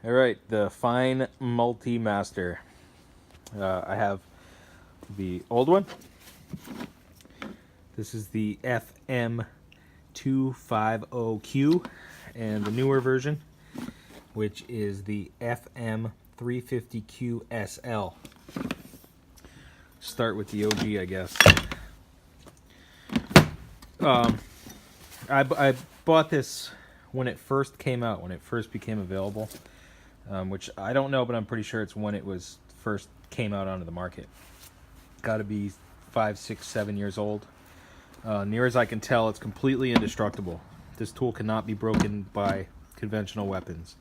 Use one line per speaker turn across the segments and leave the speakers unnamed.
All right, the Fein Multi-master. I have the old one. This is the FM250Q, and the newer version, which is the FM350QSL. Start with the OG, I guess. I bought this when it first came out, when it first became available, which I don't know, but I'm pretty sure it's when it was first came out onto the market. Got to be 5, 6, 7 years old. Near as I can tell, it's completely indestructible. This tool cannot be broken by conventional weapons.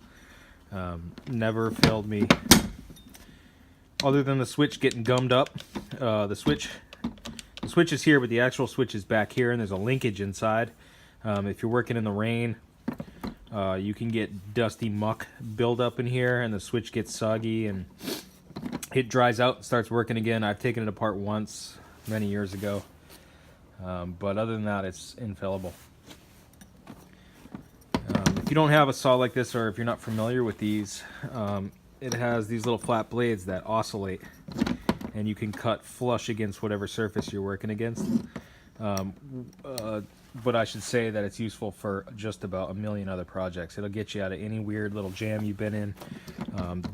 Never failed me. Other than the switch getting gummed up, the switch is here, but the actual switch is back here, and there's a linkage inside. If you're working in the rain, you can get dusty muck buildup in here, and the switch gets soggy, and it dries out and starts working again. I've taken it apart once many years ago, but other than that, it's infallible. If you don't have a saw like this, or if you're not familiar with these, it has these little flat blades that oscillate, and you can cut flush against whatever surface you're working against. But I should say that it's useful for just about a million other projects. It'll get you out of any weird little jam you've been in.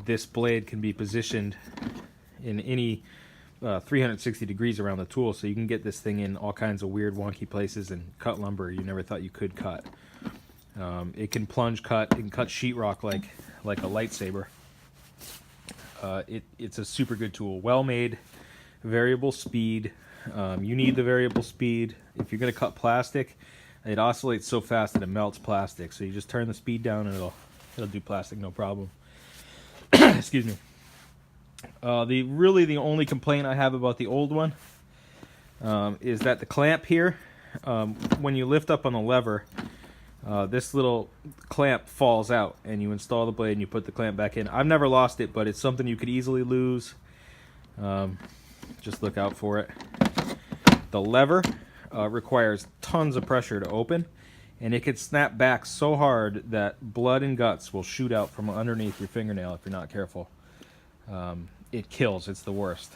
This blade can be positioned in any 360 degrees around the tool, so you can get this thing in all kinds of weird wonky places and cut lumber you never thought you could cut. It can plunge cut, it can cut sheetrock like a lightsaber. It's a super good tool. Well made, variable speed. You need the variable speed. If you're going to cut plastic, it oscillates so fast that it melts plastic. So you just turn the speed down and it'll do plastic no problem. Excuse me. The only complaint I have about the old one is that the clamp here, when you lift up on the lever, this little clamp falls out, and you install the blade and you put the clamp back in. I've never lost it, but it's something you could easily lose. Just look out for it. The lever requires tons of pressure to open, and it can snap back so hard that blood and guts will shoot out from underneath your fingernail if you're not careful. It kills. It's the worst.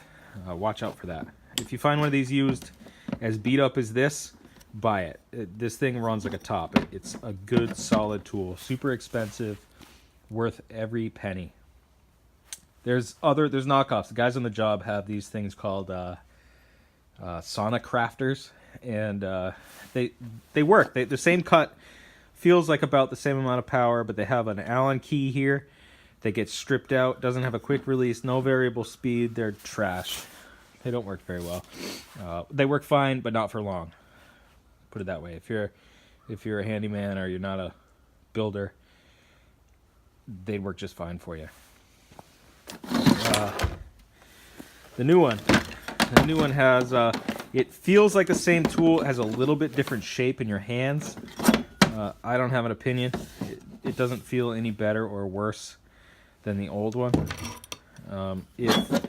Watch out for that. If you find one of these used as beat up as this, buy it. This thing runs like a top. It's a good, solid tool. Super expensive, worth every penny. There's knockoffs. The guys on the job have these things called Sonic Crafters, and they work. The same cut feels like about the same amount of power, but they have an Allen key here that gets stripped out. Doesn't have a quick release, no variable speed. They're trash. They don't work very well. They work fine, but not for long. Put it that way. If you're a handyman or you're not a builder, they'd work just fine for you. The new one has it feels like the same tool. It has a little bit different shape in your hands. I don't have an opinion. It doesn't feel any better or worse than the old one. If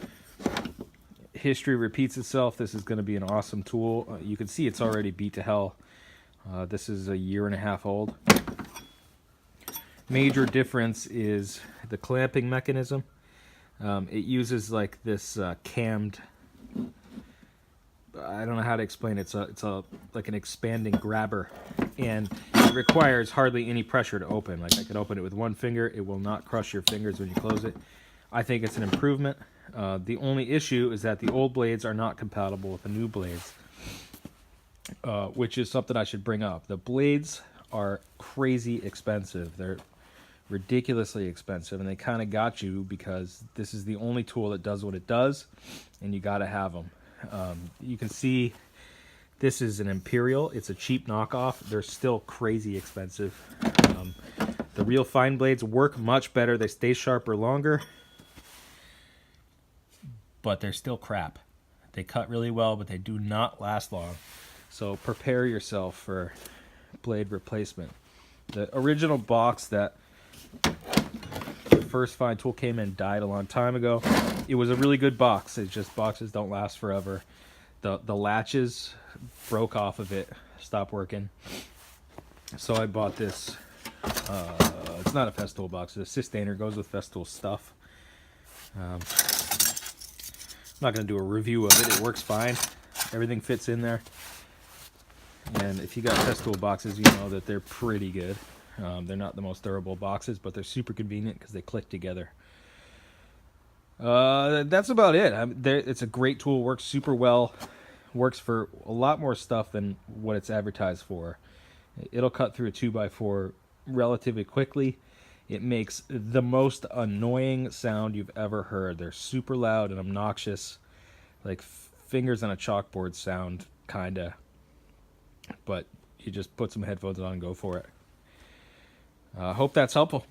history repeats itself, this is going to be an awesome tool. You can see it's already beat to hell. This is a 1.5 years old. Major difference is the clamping mechanism. It uses like this cammed, I don't know how to explain it. It's like an expanding grabber, and it requires hardly any pressure to open. Like I could open it with one finger. It will not crush your fingers when you close it. I think it's an improvement. The only issue is that the old blades are not compatible with the new blades, which is something I should bring up. The blades are crazy expensive. They're ridiculously expensive, and they kind of got you because this is the only tool that does what it does, and you got to have them. You can see this is an Imperial. It's a cheap knockoff. They're still crazy expensive. The real fine blades work much better. They stay sharper longer, but they're still crap. They cut really well, but they do not last long. So prepare yourself for blade replacement. The original box that the first Fein tool came in died a long time ago. It was a really good box. It's just boxes don't last forever. The latches broke off of it, stopped working. So I bought this It's not a Festool box. It's a Systainer. Goes with Festool stuff. I'm not going to do a review of it. It works fine. Everything fits in there. And if you got Festool boxes, you know that they're pretty good. They're not the most durable boxes, but they're super convenient because they click together. That's about it. It's a great tool. Works super well. Works for a lot more stuff than what it's advertised for. It'll cut through a 2x4 relatively quickly. It makes the most annoying sound you've ever heard. They're super loud and obnoxious, like fingers on a chalkboard sound, kinda. But you just put some headphones on and go for it. Hope that's helpful.